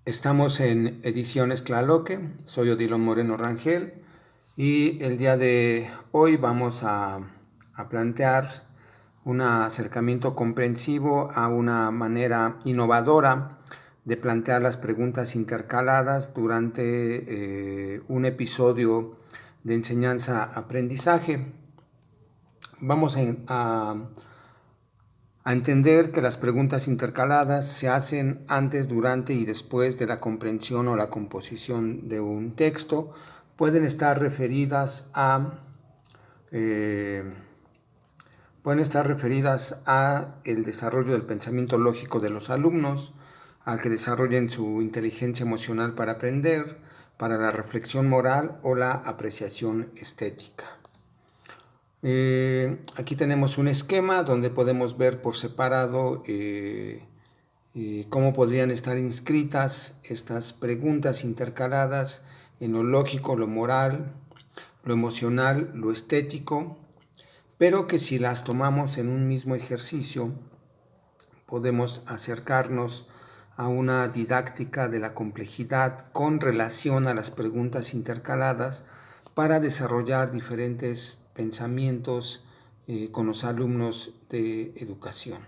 Estamos en Ediciones Tlaloque, soy Odilon Moreno Rangel y el día de hoy vamos a plantear un acercamiento comprensivo a una manera innovadora de plantear las preguntas intercaladas durante un episodio de enseñanza-aprendizaje. Vamos a entender que las preguntas intercaladas se hacen antes, durante y después de la comprensión o la composición de un texto. Pueden estar referidas a el desarrollo del pensamiento lógico de los alumnos, al que desarrollen su inteligencia emocional para aprender, para la reflexión moral o la apreciación estética. Aquí tenemos un esquema donde podemos ver por separado cómo podrían estar inscritas estas preguntas intercaladas en lo lógico, lo moral, lo emocional, lo estético, pero que si las tomamos en un mismo ejercicio podemos acercarnos a una didáctica de la complejidad con relación a las preguntas intercaladas para desarrollar diferentes pensamientos con los alumnos de educación.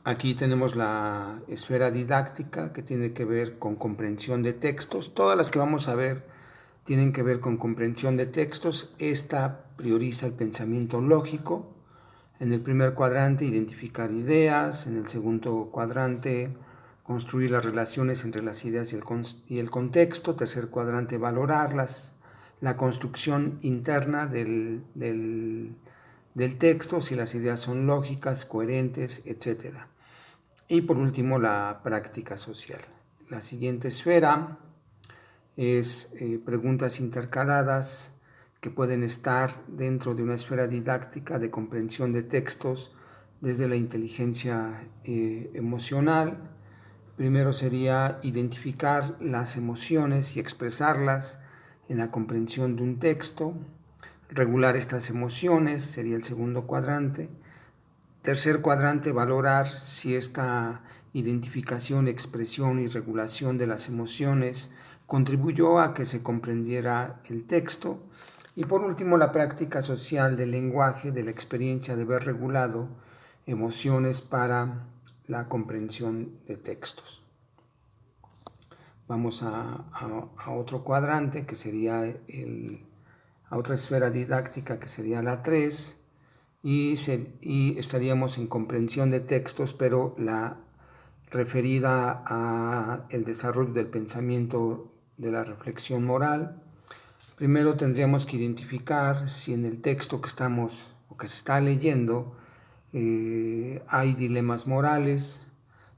Aquí tenemos la esfera didáctica que tiene que ver con comprensión de textos. Todas las que vamos a ver tienen que ver con comprensión de textos. Esta prioriza el pensamiento lógico. En el primer cuadrante, identificar ideas. En el segundo cuadrante, construir las relaciones entre las ideas y el contexto. Tercer cuadrante, valorarlas. La construcción interna del texto, si las ideas son lógicas, coherentes, etc. Y por último, la práctica social. La siguiente esfera es preguntas intercaladas que pueden estar dentro de una esfera didáctica de comprensión de textos desde la inteligencia emocional. Primero sería identificar las emociones y expresarlas en la comprensión de un texto. Regular estas emociones sería el segundo cuadrante. Tercer cuadrante, valorar si esta identificación, expresión y regulación de las emociones contribuyó a que se comprendiera el texto. Y por último, la práctica social del lenguaje, de la experiencia de haber regulado emociones para la comprensión de textos. Vamos a otro cuadrante que sería a otra esfera didáctica que sería la 3 y estaríamos en comprensión de textos, pero la referida a el desarrollo del pensamiento de la reflexión moral. Primero tendríamos que identificar si en el texto que estamos o que se está leyendo hay dilemas morales.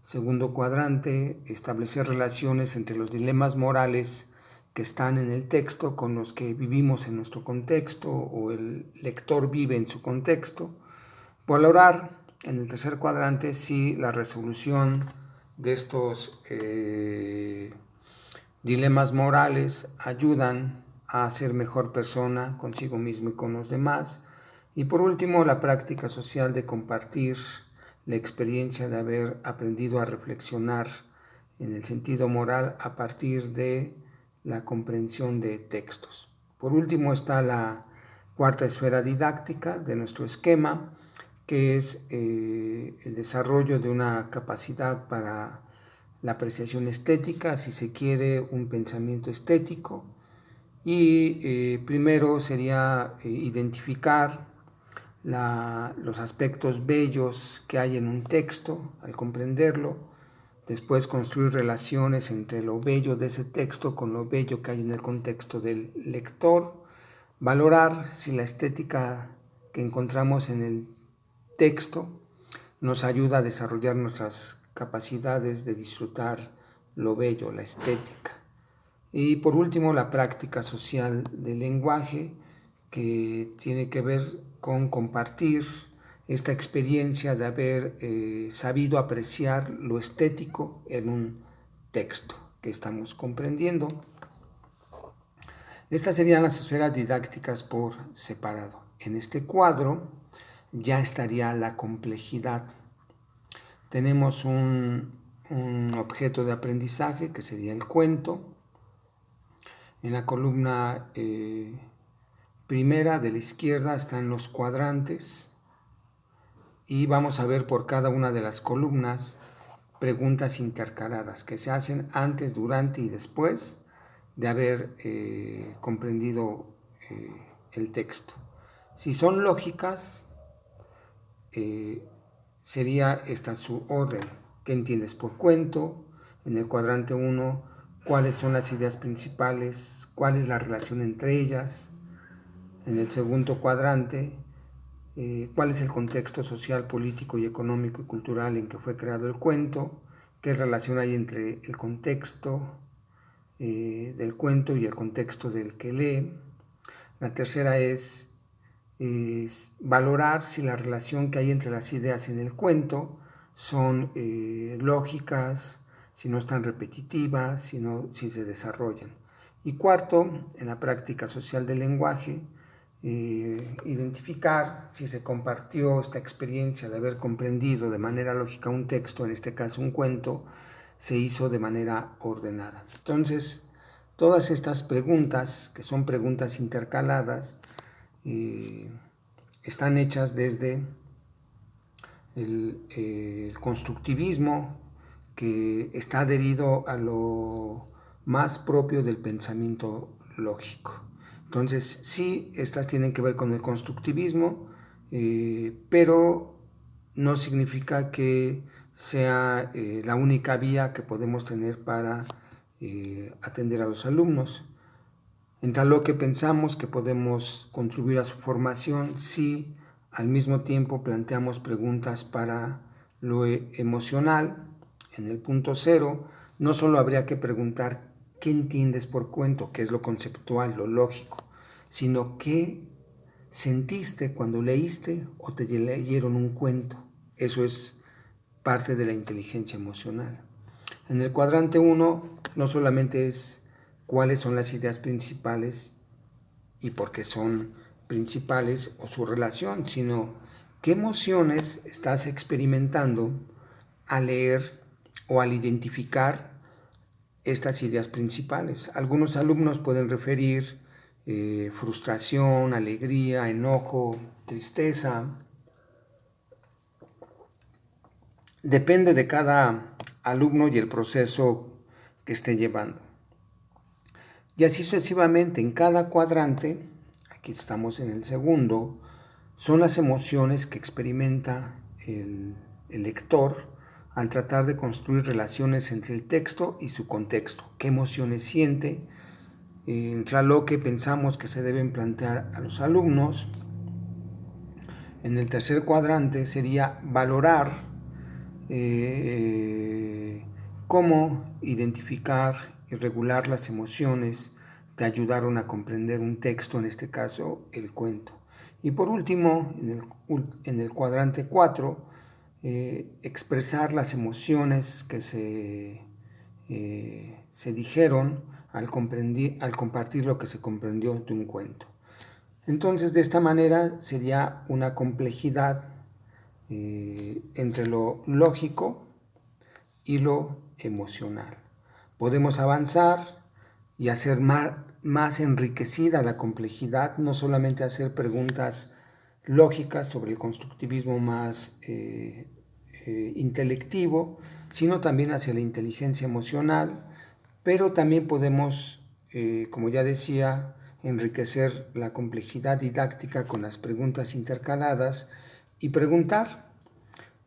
Segundo cuadrante, establecer relaciones entre los dilemas morales que están en el texto con los que vivimos en nuestro contexto o el lector vive en su contexto. Valorar en el tercer cuadrante si la resolución de estos dilemas morales ayudan a ser mejor persona consigo mismo y con los demás. Y por último, la práctica social de compartir la experiencia de haber aprendido a reflexionar en el sentido moral a partir de la comprensión de textos. Por último está la cuarta esfera didáctica de nuestro esquema, que es el desarrollo de una capacidad para la apreciación estética, si se quiere un pensamiento estético. Y primero sería identificar los aspectos bellos que hay en un texto al comprenderlo, después construir relaciones entre lo bello de ese texto con lo bello que hay en el contexto del lector, valorar si la estética que encontramos en el texto nos ayuda a desarrollar nuestras capacidades de disfrutar lo bello, la estética. Y por último, la práctica social del lenguaje, que tiene que ver con compartir esta experiencia de haber sabido apreciar lo estético en un texto que estamos comprendiendo. Estas serían las esferas didácticas por separado. En este cuadro ya estaría la complejidad. tenemos un objeto de aprendizaje que sería el cuento. En la columna primera de la izquierda están los cuadrantes y vamos a ver por cada una de las columnas preguntas intercaladas que se hacen antes, durante y después de haber comprendido el texto. Si son lógicas, sería esta su orden. ¿Qué entiendes por cuento? En el cuadrante 1, ¿cuáles son las ideas principales? ¿Cuál es la relación entre ellas? En el segundo cuadrante, ¿cuál es el contexto social, político y económico y cultural en que fue creado el cuento? ¿Qué relación hay entre el contexto del cuento y el contexto del que lee? La tercera es valorar si la relación que hay entre las ideas en el cuento son lógicas, si no están repetitivas, si se desarrollan. Y cuarto, en la práctica social del lenguaje, identificar si se compartió esta experiencia de haber comprendido de manera lógica un texto, en este caso un cuento, se hizo de manera ordenada. Entonces, todas estas preguntas, que son preguntas intercaladas, están hechas desde el constructivismo, que está adherido a lo más propio del pensamiento lógico. Entonces, sí, estas tienen que ver con el constructivismo, pero no significa que sea la única vía que podemos tener para atender a los alumnos. En tal lo que pensamos que podemos contribuir a su formación si al mismo tiempo planteamos preguntas para lo emocional. En el punto 0, no solo habría que preguntar qué entiendes por cuento, qué es lo conceptual, lo lógico, sino qué sentiste cuando leíste o te leyeron un cuento. Eso es parte de la inteligencia emocional. En el cuadrante 1 no solamente es cuáles son las ideas principales y por qué son principales o su relación, sino qué emociones estás experimentando al leer o al identificar estas ideas principales. Algunos alumnos pueden referir frustración, alegría, enojo, tristeza. Depende de cada alumno y el proceso que esté llevando. Y así sucesivamente, en cada cuadrante, aquí estamos en el segundo, son las emociones que experimenta el lector al tratar de construir relaciones entre el texto y su contexto. ¿Qué emociones siente? Entre lo que pensamos que se deben plantear a los alumnos. En el tercer cuadrante sería valorar cómo identificar y regular las emociones te ayudaron a comprender un texto, en este caso el cuento. Y por último, en el cuadrante 4, expresar las emociones que se dijeron al compartir lo que se comprendió de un cuento. Entonces, de esta manera sería una complejidad entre lo lógico y lo emocional. Podemos avanzar y hacer más enriquecida la complejidad, no solamente hacer preguntas lógicas sobre el constructivismo más intelectivo, sino también hacia la inteligencia emocional, pero también podemos, como ya decía, enriquecer la complejidad didáctica con las preguntas intercaladas y preguntar: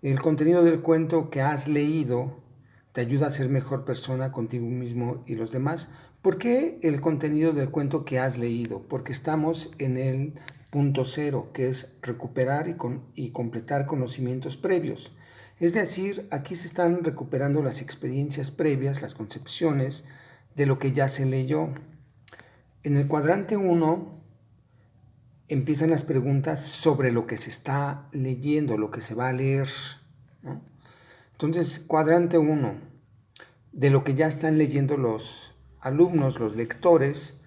¿el contenido del cuento que has leído te ayuda a ser mejor persona contigo mismo y los demás? ¿Por qué el contenido del cuento que has leído? Porque estamos en el punto 0, que es recuperar y completar conocimientos previos. Es decir, aquí se están recuperando las experiencias previas, las concepciones de lo que ya se leyó. En el cuadrante 1 empiezan las preguntas sobre lo que se está leyendo, lo que se va a leer, ¿no? Entonces, cuadrante 1, de lo que ya están leyendo los alumnos, los lectores,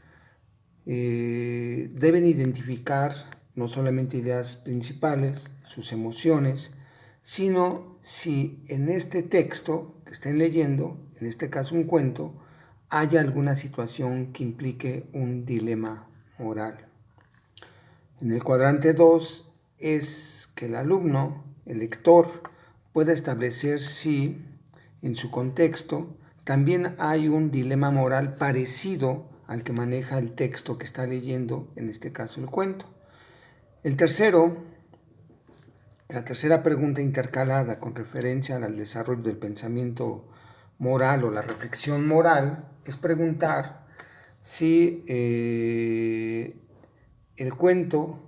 deben identificar no solamente ideas principales, sus emociones, sino si en este texto que estén leyendo, en este caso un cuento, haya alguna situación que implique un dilema moral. En el cuadrante 2 es que el alumno, el lector, pueda establecer si en su contexto también hay un dilema moral parecido al que maneja el texto que está leyendo, en este caso el cuento. La tercera pregunta intercalada con referencia al desarrollo del pensamiento moral o la reflexión moral es preguntar si el cuento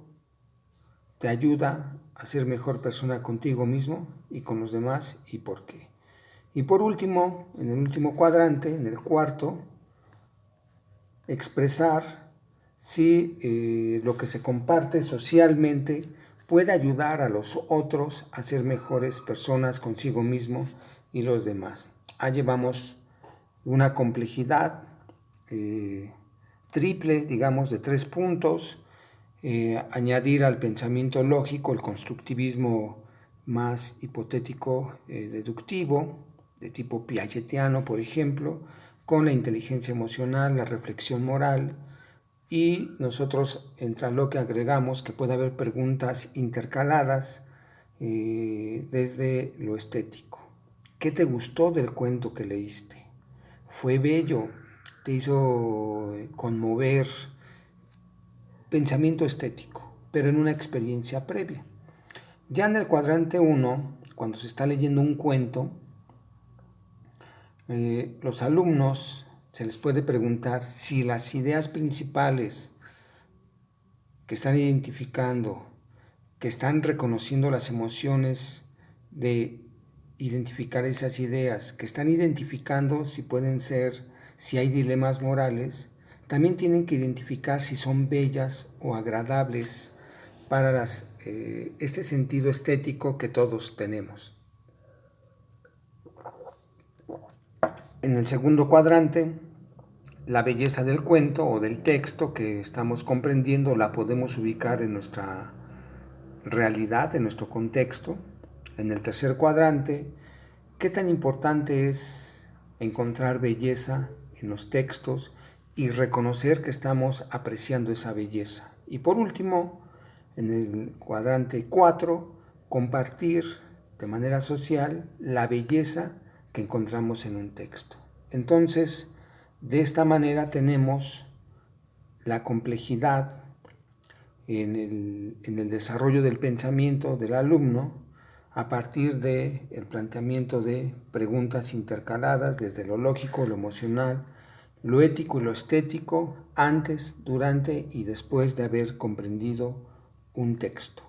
te ayuda a ser mejor persona contigo mismo y con los demás y por qué. Y por último, en el último cuadrante, en el cuarto, expresar si lo que se comparte socialmente puede ayudar a los otros a ser mejores personas consigo mismo y los demás. Allí vamos una complejidad triple, digamos, de 3 puntos. Añadir al pensamiento lógico el constructivismo más hipotético deductivo, de tipo piagetiano, por ejemplo, con la inteligencia emocional, la reflexión moral, y nosotros entra lo que agregamos que puede haber preguntas intercaladas desde lo estético. ¿Qué te gustó del cuento que leíste? ¿Fue bello? ¿Te hizo conmover? Pensamiento estético, pero en una experiencia previa. Ya en el cuadrante 1, cuando se está leyendo un cuento, los alumnos se les puede preguntar si las ideas principales que están identificando, que están reconociendo las emociones de identificar esas ideas, que están identificando si pueden ser, si hay dilemas morales, también tienen que identificar si son bellas o agradables para este sentido estético que todos tenemos. En el segundo cuadrante, la belleza del cuento o del texto que estamos comprendiendo la podemos ubicar en nuestra realidad, en nuestro contexto. En el tercer cuadrante, ¿qué tan importante es encontrar belleza en los textos y reconocer que estamos apreciando esa belleza? Y por último, en el cuadrante 4, compartir de manera social la belleza que encontramos en un texto. Entonces, de esta manera tenemos la complejidad en el desarrollo del pensamiento del alumno a partir del planteamiento de preguntas intercaladas desde lo lógico, lo emocional, lo ético y lo estético, antes, durante y después de haber comprendido un texto.